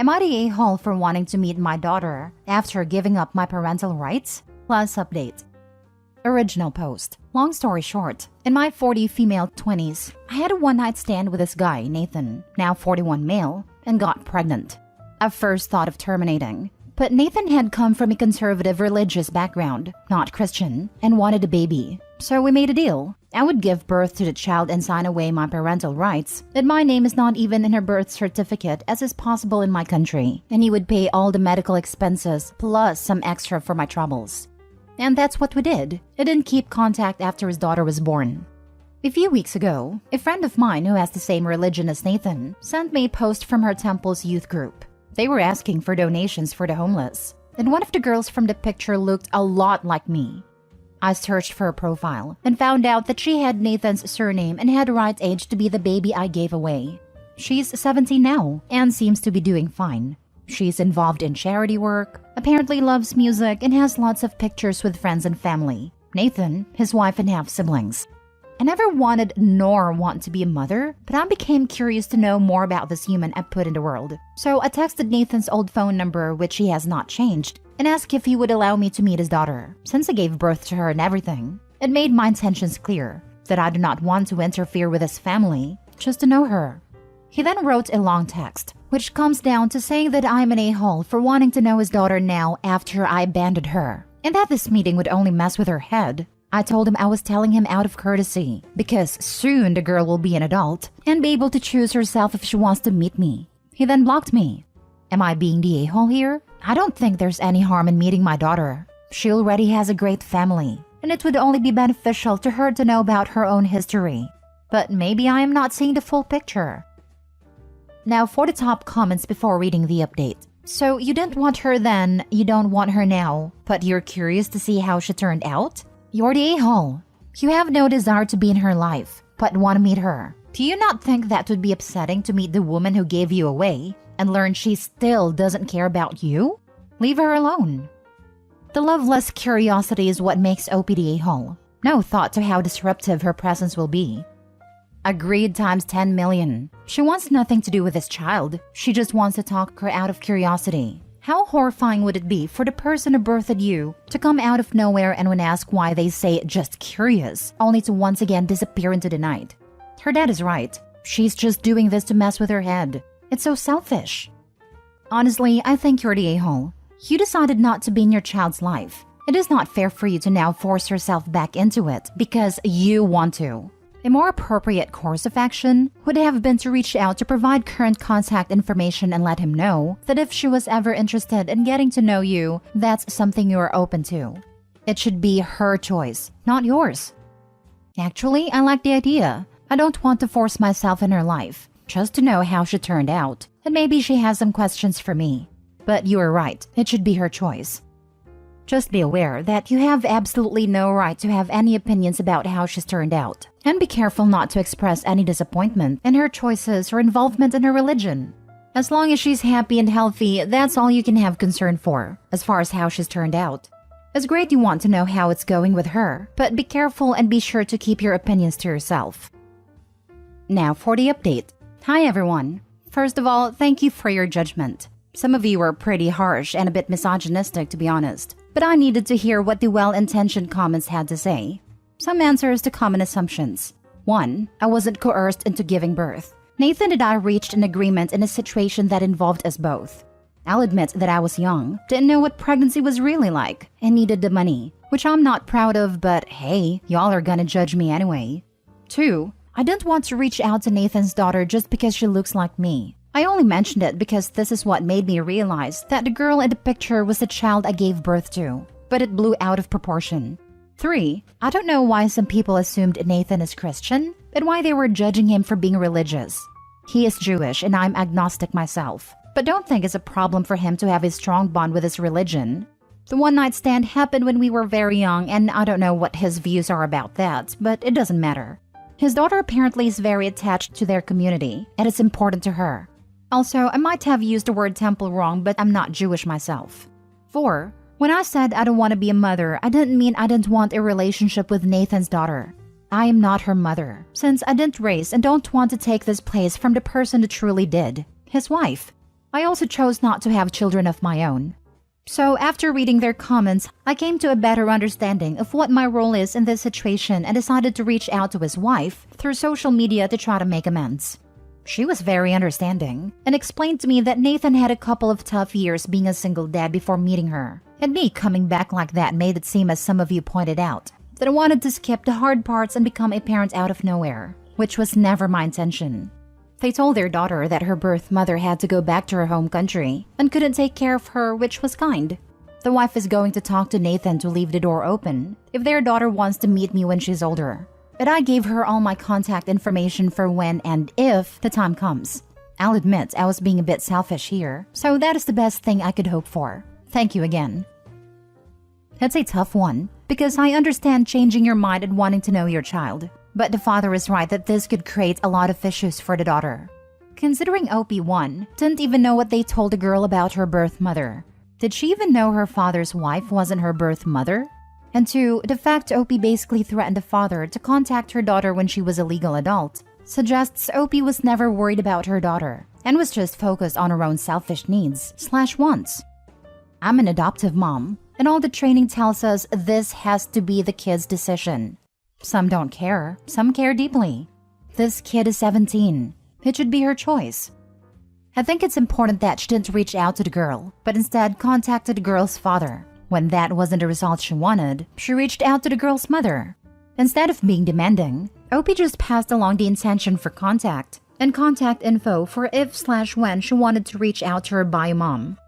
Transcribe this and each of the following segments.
Am I the a-hole for wanting to meet my daughter after giving up my parental rights? Plus update. Original post. Long story short, in my 40 female 20s, I had a one-night stand with this guy, Nathan, now 41 male, and got pregnant. I first thought of terminating, but Nathan had come from a conservative religious background, not Christian, and wanted a baby. So we made a deal. I would give birth to the child and sign away my parental rights, that my name is not even in her birth certificate as is possible in my country, and he would pay all the medical expenses plus some extra for my troubles. And that's what we did. I didn't keep contact after his daughter was born. A few weeks ago, a friend of mine who has the same religion as Nathan sent me a post from her temple's youth group. They were asking for donations for the homeless, and one of the girls from the picture looked a lot like me. I searched for her profile and found out that she had Nathan's surname and had the right age to be the baby I gave away. She's 17 now and seems to be doing fine. She's involved in charity work, apparently loves music, and has lots of pictures with friends and family. Nathan, his wife, and half-siblings. I never wanted nor want to be a mother, but I became curious to know more about this human I put in the world. So I texted Nathan's old phone number, which he has not changed, and asked if he would allow me to meet his daughter, since I gave birth to her and everything. It made my intentions clear, that I do not want to interfere with his family, just to know her. He then wrote a long text, which comes down to saying that I'm an a-hole for wanting to know his daughter now after I abandoned her, and that this meeting would only mess with her head. I told him I was telling him out of courtesy, because soon the girl will be an adult and be able to choose herself if she wants to meet me. He then blocked me. Am I being the a-hole here? I don't think there's any harm in meeting my daughter. She already has a great family, and it would only be beneficial to her to know about her own history. But maybe I am not seeing the full picture. Now for the top comments before reading the update. So you didn't want her then, you don't want her now, but you're curious to see how she turned out? You're the a-hole. You have no desire to be in her life, but want to meet her. Do you not think that would be upsetting to meet the woman who gave you away and learn she still doesn't care about you? Leave her alone. The loveless curiosity is what makes OP the a-hole. No thought to how disruptive her presence will be. Agreed times 10 million. She wants nothing to do with this child. She just wants to talk her out of curiosity. How horrifying would it be for the person who birthed you to come out of nowhere and when asked why they say just curious, only to once again disappear into the night? Her dad is right. She's just doing this to mess with her head. It's so selfish. Honestly, I think you're the a-hole. You decided not to be in your child's life. It is not fair for you to now force yourself back into it because you want to. A more appropriate course of action would have been to reach out to provide current contact information and let him know that if she was ever interested in getting to know you, that's something you are open to. It should be her choice, not yours. Actually, I like the idea. I don't want to force myself in her life, just to know how she turned out, and maybe she has some questions for me. But you are right, it should be her choice. Just be aware that you have absolutely no right to have any opinions about how she's turned out. And be careful not to express any disappointment in her choices or involvement in her religion. As long as she's happy and healthy, that's all you can have concern for, as far as how she's turned out. It's great you want to know how it's going with her, but be careful and be sure to keep your opinions to yourself. Now for the update. Hi everyone. First of all, thank you for your judgment. Some of you were pretty harsh and a bit misogynistic, to be honest. But I needed to hear what the well-intentioned comments had to say. Some answers to common assumptions. 1. I wasn't coerced into giving birth. Nathan and I reached an agreement in a situation that involved us both. I'll admit that I was young, didn't know what pregnancy was really like, and needed the money, which I'm not proud of, but hey, y'all are gonna judge me anyway. 2. I didn't want to reach out to Nathan's daughter just because she looks like me. I only mentioned it because this is what made me realize that the girl in the picture was the child I gave birth to, but it blew out of proportion. 3. I don't know why some people assumed Nathan is Christian, but why they were judging him for being religious. He is Jewish and I'm agnostic myself, but don't think it's a problem for him to have a strong bond with his religion. The one-night stand happened when we were very young and I don't know what his views are about that, but it doesn't matter. His daughter apparently is very attached to their community and it's important to her. Also, I might have used the word temple wrong, but I'm not Jewish myself. 4. When I said I don't want to be a mother, I didn't mean I didn't want a relationship with Nathan's daughter. I am not her mother, since I didn't raise and don't want to take this place from the person who truly did, his wife. I also chose not to have children of my own. So after reading their comments, I came to a better understanding of what my role is in this situation and decided to reach out to his wife through social media to try to make amends. She was very understanding and explained to me that Nathan had a couple of tough years being a single dad before meeting her, and me coming back like that made it seem, as some of you pointed out, that I wanted to skip the hard parts and become a parent out of nowhere, which was never my intention. They told their daughter that her birth mother had to go back to her home country and couldn't take care of her, which was kind. The wife is going to talk to Nathan to leave the door open if their daughter wants to meet me when she's older. But I gave her all my contact information for when and if the time comes. I'll admit I was being a bit selfish here, so that is the best thing I could hope for. Thank you again. It's a tough one, because I understand changing your mind and wanting to know your child. But the father is right that this could create a lot of issues for the daughter. Considering OP1 didn't even know what they told the girl about her birth mother. Did she even know her father's wife wasn't her birth mother? And 2, the fact OP basically threatened the father to contact her daughter when she was a legal adult suggests OP was never worried about her daughter and was just focused on her own selfish needs/wants. I'm an adoptive mom, and all the training tells us this has to be the kid's decision. Some don't care, some care deeply. This kid is 17. It should be her choice. I think it's important that she didn't reach out to the girl, but instead contacted the girl's father. When that wasn't the result she wanted, she reached out to the girl's mother. Instead of being demanding, OP just passed along the intention for contact and contact info for if/when she wanted to reach out to her bio mom.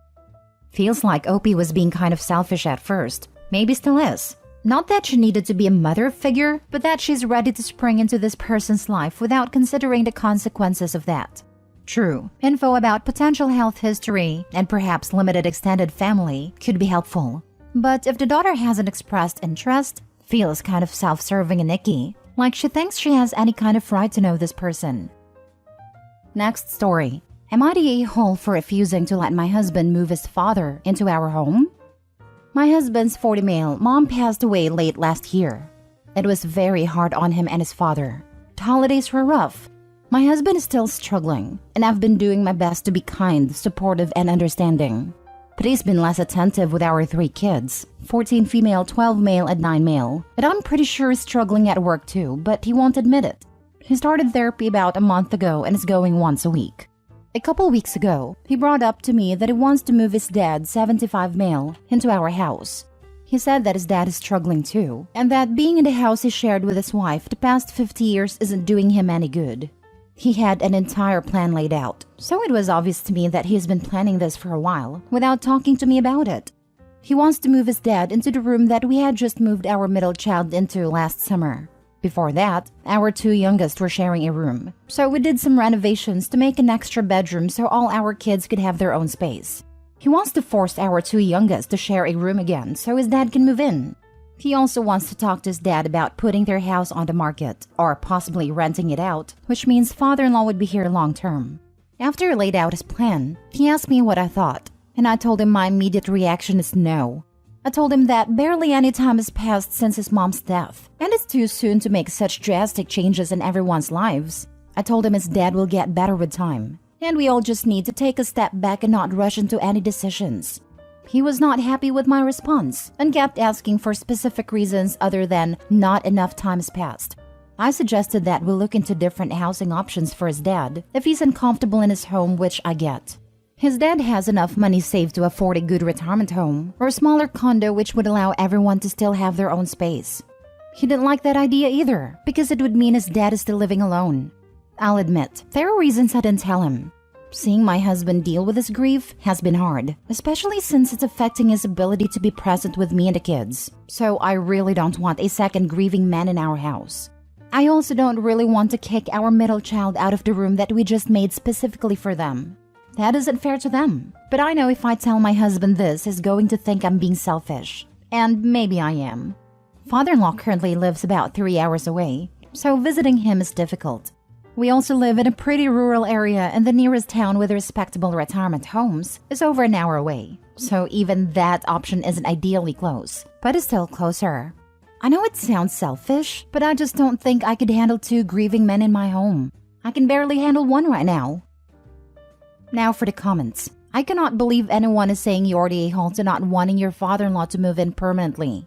Feels like OP was being kind of selfish at first. Maybe still is. Not that she needed to be a mother figure, but that she's ready to spring into this person's life without considering the consequences of that. True, info about potential health history and perhaps limited extended family could be helpful. But if the daughter hasn't expressed interest, feels kind of self-serving and icky, like she thinks she has any kind of right to know this person. Next story. Am I the a-hole for refusing to let my husband move his father into our home? My husband's 40 male mom passed away late last year. It was very hard on him and his father. The holidays were rough. My husband is still struggling, and I've been doing my best to be kind, supportive, and understanding. But he's been less attentive with our 3 kids, 14 female, 12 male, and 9 male. And I'm pretty sure he's struggling at work too, but he won't admit it. He started therapy about a month ago and is going once a week. A couple weeks ago, he brought up to me that he wants to move his dad, 75 male, into our house. He said that his dad is struggling too, and that being in the house he shared with his wife the past 50 years isn't doing him any good. He had an entire plan laid out, so it was obvious to me that he's been planning this for a while without talking to me about it. He wants to move his dad into the room that we had just moved our middle child into last summer. Before that, our 2 youngest were sharing a room, so we did some renovations to make an extra bedroom so all our kids could have their own space. He wants to force our 2 youngest to share a room again so his dad can move in. He also wants to talk to his dad about putting their house on the market, or possibly renting it out, which means father-in-law would be here long term. After he laid out his plan, he asked me what I thought, and I told him my immediate reaction is no. I told him that barely any time has passed since his mom's death, and it's too soon to make such drastic changes in everyone's lives. I told him his dad will get better with time, and we all just need to take a step back and not rush into any decisions. He was not happy with my response and kept asking for specific reasons other than not enough time has passed. I suggested that we look into different housing options for his dad if he's uncomfortable in his home, which I get. His dad has enough money saved to afford a good retirement home or a smaller condo which would allow everyone to still have their own space. He didn't like that idea either because it would mean his dad is still living alone. I'll admit, there are reasons I didn't tell him. Seeing my husband deal with his grief has been hard, especially since it's affecting his ability to be present with me and the kids. So I really don't want a second grieving man in our house. I also don't really want to kick our middle child out of the room that we just made specifically for them. That isn't fair to them. But I know if I tell my husband this, he's going to think I'm being selfish. And maybe I am. Father-in-law currently lives about 3 hours away, so visiting him is difficult. We also live in a pretty rural area, and the nearest town with respectable retirement homes is over an hour away. So even that option isn't ideally close, but it's still closer. I know it sounds selfish, but I just don't think I could handle 2 grieving men in my home. I can barely handle 1 right now. Now for the comments. I cannot believe anyone is saying you're the a-hole to not wanting your father-in-law to move in permanently.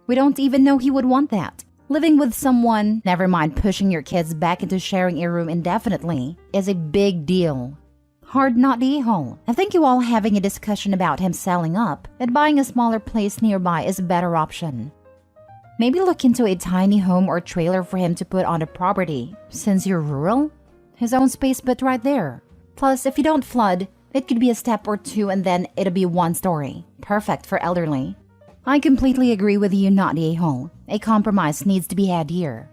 We don't even know he would want that. Living with someone, never mind pushing your kids back into sharing a room indefinitely, is a big deal. Hard not the a-hole. I think you all having a discussion about him selling up and buying a smaller place nearby is a better option. Maybe look into a tiny home or trailer for him to put on the property. Since you're rural, his own space but right there. Plus, if you don't flood, it could be a step or two and then it'll be one story. Perfect for elderly. I completely agree with you, not the a-hole. A compromise needs to be had here.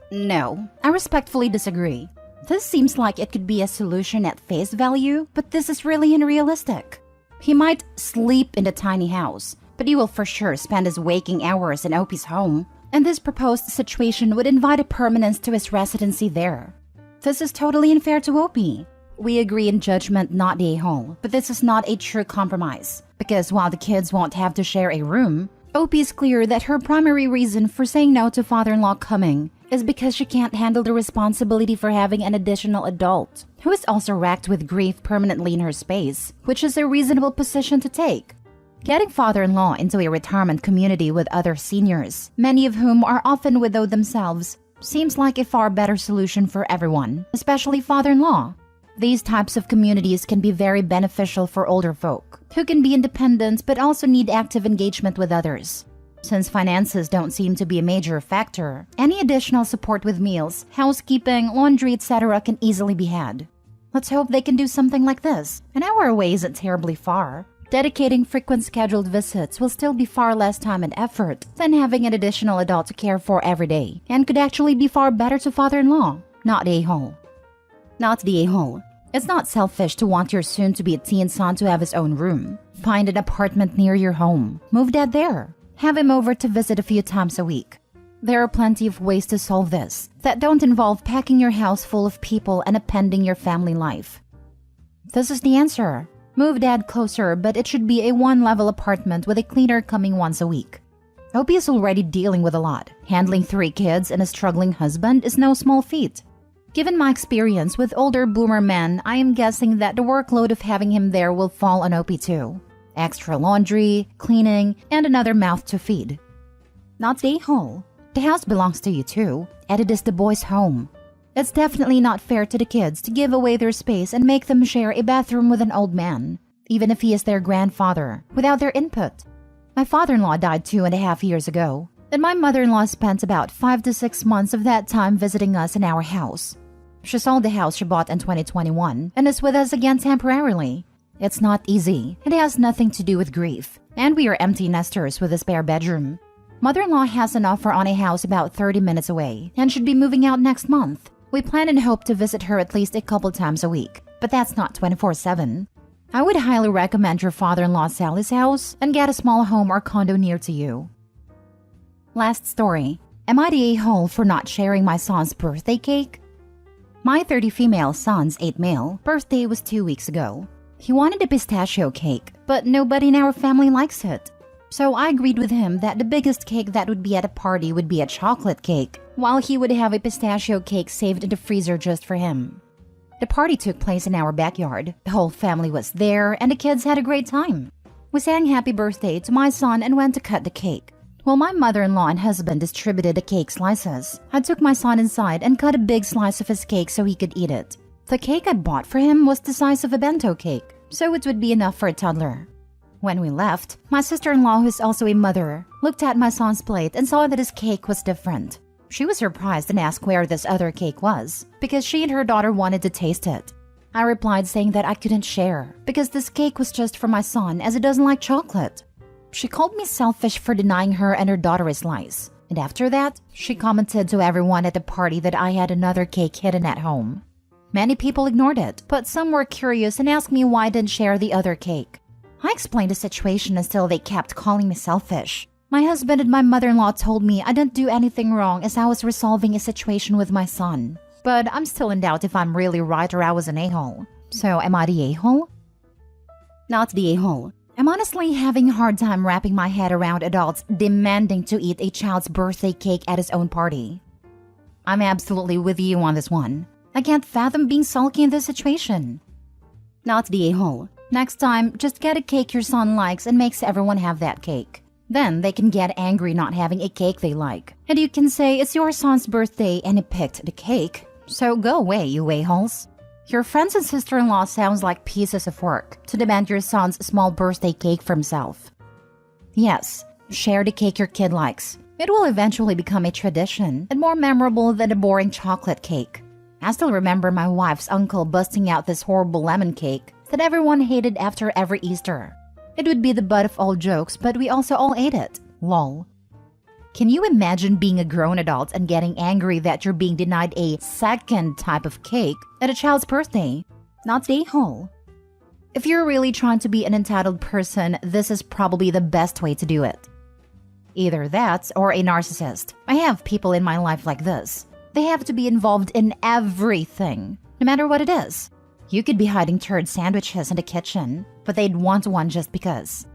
No, I respectfully disagree. This seems like it could be a solution at face value, but this is really unrealistic. He might sleep in the tiny house, but he will for sure spend his waking hours in Opie's home, and this proposed situation would invite a permanence to his residency there. This is totally unfair to Opie. We agree in judgment, not the a-hole, but this is not a true compromise, because while the kids won't have to share a room, Opie is clear that her primary reason for saying no to father-in-law coming is because she can't handle the responsibility for having an additional adult, who is also racked with grief permanently in her space, which is a reasonable position to take. Getting father-in-law into a retirement community with other seniors, many of whom are often widowed themselves, seems like a far better solution for everyone, especially father-in-law. These types of communities can be very beneficial for older folk, who can be independent but also need active engagement with others. Since finances don't seem to be a major factor, any additional support with meals, housekeeping, laundry, etc. can easily be had. Let's hope they can do something like this. An hour away isn't terribly far. Dedicating frequent scheduled visits will still be far less time and effort than having an additional adult to care for every day, and could actually be far better to father-in-law, not the a-hole. Not the a-hole. It's not selfish to want your soon-to-be teen son to have his own room. Find an apartment near your home. Move dad there. Have him over to visit a few times a week. There are plenty of ways to solve this that don't involve packing your house full of people and appending your family life. This is the answer. Move dad closer, but it should be a one-level apartment with a cleaner coming once a week. Opie is already dealing with a lot. Handling 3 kids and a struggling husband is no small feat. Given my experience with older boomer men, I am guessing that the workload of having him there will fall on Opie too. Extra laundry, cleaning, and another mouth to feed. Not the a-hole. The house belongs to you too, and it is the boys' home. It's definitely not fair to the kids to give away their space and make them share a bathroom with an old man, even if he is their grandfather, without their input. My father-in-law died 2.5 years ago, and my mother-in-law spent about 5 to 6 months of that time visiting us in our house. She sold the house she bought in 2021 and is with us again temporarily. It's not easy. It has nothing to do with grief, and we are empty nesters with a spare bedroom. Mother-in-law has an offer on a house about 30 minutes away and should be moving out next month. We plan and hope to visit her at least a couple times a week, but that's not 24/7. I would highly recommend your father-in-law sell his house and get a small home or condo near to you. Last story. Am I the a-hole for not sharing my son's birthday cake? My 30 female son's 8 male birthday was 2 weeks ago. He wanted a pistachio cake, but nobody in our family likes it. So I agreed with him that the biggest cake that would be at a party would be a chocolate cake, while he would have a pistachio cake saved in the freezer just for him. The party took place in our backyard. The whole family was there, and the kids had a great time. We sang happy birthday to my son and went to cut the cake. While my mother-in-law and husband distributed the cake slices, I took my son inside and cut a big slice of his cake so he could eat it. The cake I bought for him was the size of a bento cake, so it would be enough for a toddler. When we left, my sister-in-law, who is also a mother, looked at my son's plate and saw that his cake was different. She was surprised and asked where this other cake was, because she and her daughter wanted to taste it. I replied saying that I couldn't share, because this cake was just for my son as he doesn't like chocolate. She called me selfish for denying her and her daughter a slice, and after that, she commented to everyone at the party that I had another cake hidden at home. Many people ignored it, but some were curious and asked me why I didn't share the other cake. I explained the situation until they kept calling me selfish. My husband and my mother-in-law told me I didn't do anything wrong as I was resolving a situation with my son. But I'm still in doubt if I'm really right or I was an a-hole. So am I the a-hole? Not the a-hole. I'm honestly having a hard time wrapping my head around adults demanding to eat a child's birthday cake at his own party. I'm absolutely with you on this one. I can't fathom being sulky in this situation. Not the a-hole. Next time, just get a cake your son likes and makes everyone have that cake. Then they can get angry not having a cake they like. And you can say it's your son's birthday and he picked the cake. So go away, you a-holes. Your friends and sister-in-law sounds like pieces of work to demand your son's small birthday cake for himself. Yes, share the cake your kid likes. It will eventually become a tradition and more memorable than a boring chocolate cake. I still remember my wife's uncle busting out this horrible lemon cake that everyone hated after every Easter. It would be the butt of all jokes, but we also all ate it. Lol. Can you imagine being a grown adult and getting angry that you're being denied a second type of cake at a child's birthday? Not the a-hole. If you're really trying to be an entitled person, this is probably the best way to do it. Either that or a narcissist. I have people in my life like this. They have to be involved in everything, no matter what it is. You could be hiding turd sandwiches in the kitchen, but they'd want one just because.